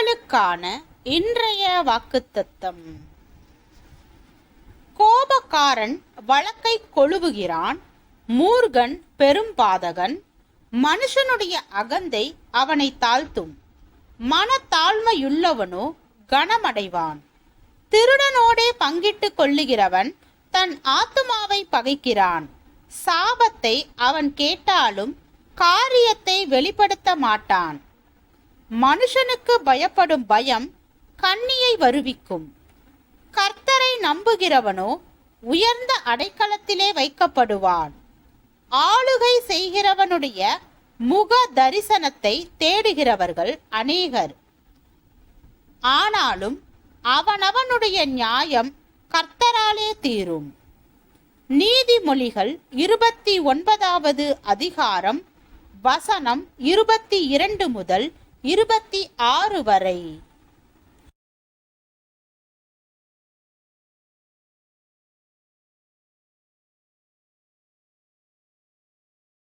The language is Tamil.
உங்களுக்கான இன்றைய வாக்குத்தத்தம். கோபக்காரன் வழக்கை கொழுவுகிறான், மூர்கன் பெரும்பாதகன். மனுஷனுடைய அகந்தை அவனை தாழ்த்தும், மனத்தாழ்மையுள்ளவனோ கனமடைவான். திருடனோடே பங்கிட்டு கொள்ளுகிறவன் தன் ஆத்துமாவை பகைக்கிறான். சாபத்தை அவன் கேட்டாலும் காரியத்தை வெளிப்படுத்த மாட்டான். மனுஷனுக்கு பயப்படும் பயம் கண்ணியை வருவிக்கும். கர்த்தரை நம்புகிறவனோ உயர்ந்த அடைக்கலத்திலே வைக்கப்படுவான். ஆளுகை செய்கிறவனுடைய முக தரிசனத்தை தேடுகிறவர்கள் அநேகர். ஆனாலும் அவனவனுடைய நியாயம் கர்த்தராலே தீரும். நீதிமொழிகள் 29வது அதிகாரம் வசனம் 22 முதல் 26 வரை.